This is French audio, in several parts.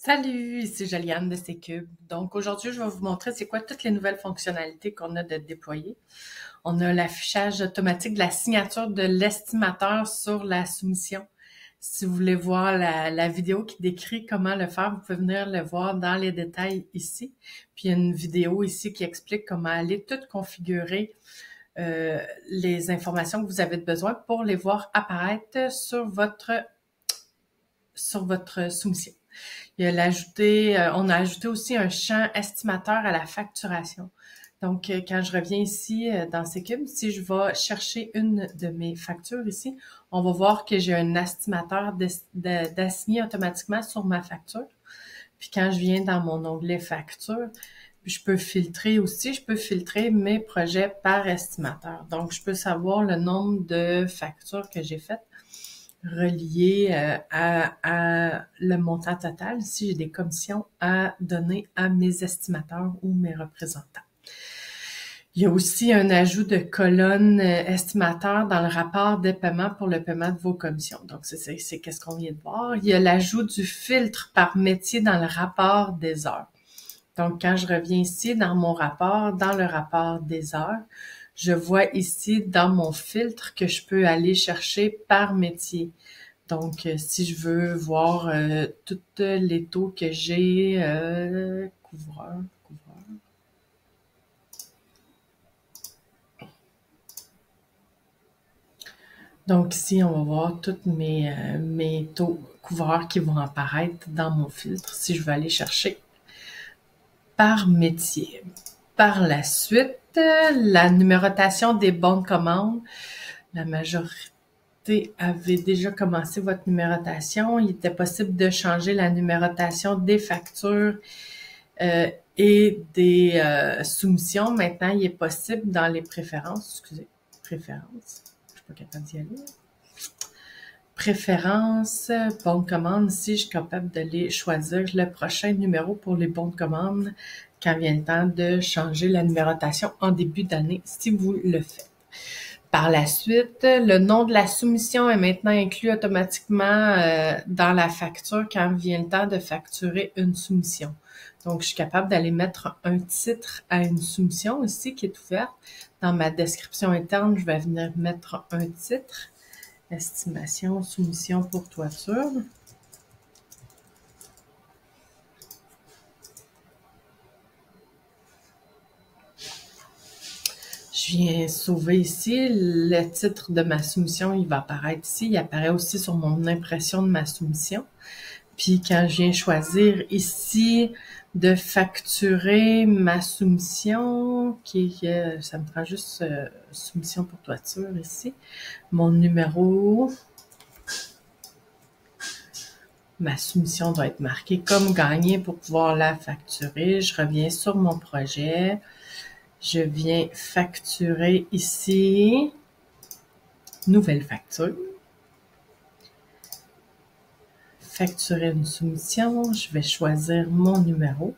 Salut, ici Joliane de Cube. Donc aujourd'hui, je vais vous montrer c'est quoi toutes les nouvelles fonctionnalités qu'on a de déployer. On a l'affichage automatique de la signature de l'estimateur sur la soumission. Si vous voulez voir la vidéo qui décrit comment le faire, vous pouvez venir le voir dans les détails ici. Puis il y a une vidéo ici qui explique comment aller tout configurer les informations que vous avez besoin pour les voir apparaître sur votre soumission. On a ajouté aussi un champ estimateur à la facturation. Donc, quand je reviens ici dans Cube, si je vais chercher une de mes factures ici, on va voir que j'ai un estimateur d'assigner automatiquement sur ma facture. Puis quand je viens dans mon onglet facture, je peux filtrer aussi, je peux filtrer mes projets par estimateur. Donc, je peux savoir le nombre de factures que j'ai faites relié à le montant total si j'ai des commissions à donner à mes estimateurs ou mes représentants. Il y a aussi un ajout de colonne estimateur dans le rapport des paiements pour le paiement de vos commissions. Donc, c'est qu'est-ce qu'on vient de voir. Il y a l'ajout du filtre par métier dans le rapport des heures. Donc, quand je reviens ici dans mon rapport, dans le rapport des heures, je vois ici dans mon filtre que je peux aller chercher par métier. Donc, si je veux voir tous les taux que j'ai, couvreur. Donc ici, on va voir tous mes taux couvreurs qui vont apparaître dans mon filtre si je veux aller chercher par métier. Par la suite, la numérotation des bons de commande. La majorité avait déjà commencé votre numérotation. Il était possible de changer la numérotation des factures et des soumissions. Maintenant, il est possible dans les préférences, je suis pas capable d'y aller. Préférences, bons de commande, si je suis capable d'aller choisir le prochain numéro pour les bons de commande quand vient le temps de changer la numérotation en début d'année, si vous le faites. Par la suite, le nom de la soumission est maintenant inclus automatiquement dans la facture quand vient le temps de facturer une soumission. Donc, je suis capable d'aller mettre un titre à une soumission ici qui est ouverte. Dans ma description interne, je vais venir mettre un titre. Estimation, soumission pour toiture. Je viens sauver ici. Le titre de ma soumission, il va apparaître ici. Il apparaît aussi sur mon impression de ma soumission. Puis quand je viens choisir ici de facturer ma soumission, ça me prend juste soumission pour toiture ici. Mon numéro, ma soumission doit être marquée comme gagnée pour pouvoir la facturer. Je reviens sur mon projet. Je viens facturer ici. Nouvelle facture. Facturer une soumission. Je vais choisir mon numéro.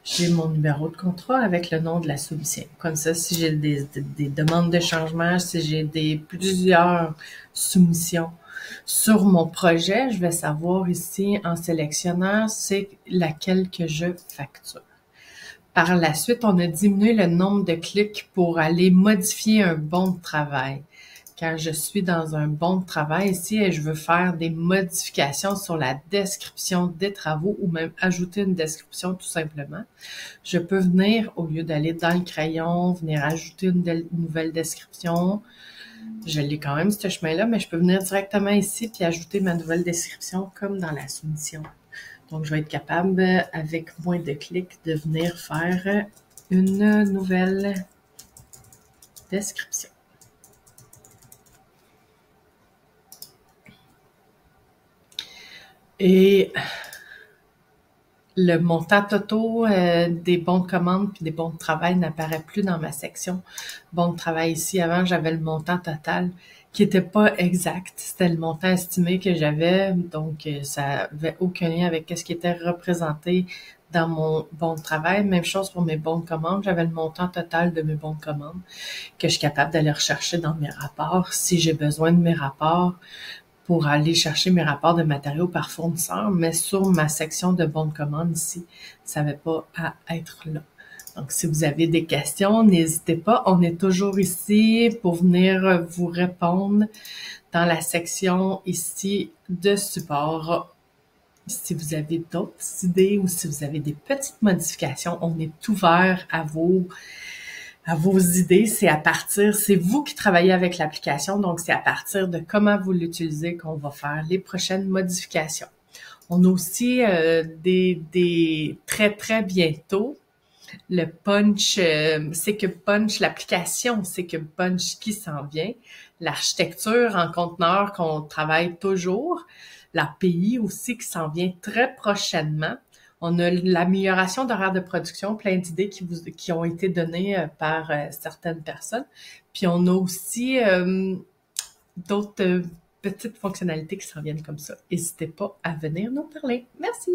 J'ai mon numéro de contrat avec le nom de la soumission. Comme ça, si j'ai des demandes de changement, si j'ai plusieurs soumissions sur mon projet, je vais savoir ici en sélectionnant c'est laquelle que je facture. Par la suite, on a diminué le nombre de clics pour aller modifier un bon de travail. Quand je suis dans un bon de travail ici et je veux faire des modifications sur la description des travaux ou même ajouter une description tout simplement, je peux venir, au lieu d'aller dans le crayon, venir ajouter une nouvelle description. Je l'ai quand même ce chemin-là, mais je peux venir directement ici puis ajouter ma nouvelle description comme dans la soumission. Donc, je vais être capable, avec moins de clics, de venir faire une nouvelle description. Et le montant total des bons de commande puis des bons de travail n'apparaît plus dans ma section bons de travail ici. Avant, j'avais le montant total qui était pas exact. C'était le montant estimé que j'avais, donc ça avait aucun lien avec ce qui était représenté dans mon bon de travail. Même chose pour mes bons de commande. J'avais le montant total de mes bons de commande que je suis capable d'aller rechercher dans mes rapports si j'ai besoin de mes rapports pour aller chercher mes rapports de matériaux par fournisseur, mais sur ma section de bons de commande ici, ça n'avait pas à être là. Donc, si vous avez des questions, n'hésitez pas. On est toujours ici pour venir vous répondre dans la section ici de support. Si vous avez d'autres idées ou si vous avez des petites modifications, on est ouvert à vos idées. C'est vous qui travaillez avec l'application, donc c'est à partir de comment vous l'utilisez qu'on va faire les prochaines modifications. On a aussi des très bientôt le Punch, c'est que Punch, l'application, c'est que Punch qui s'en vient, l'architecture en conteneur qu'on travaille toujours, l'API aussi qui s'en vient très prochainement. On a l'amélioration d'horaire de production, plein d'idées qui ont été données par certaines personnes. Puis on a aussi d'autres petites fonctionnalités qui s'en viennent comme ça. N'hésitez pas à venir nous parler. Merci!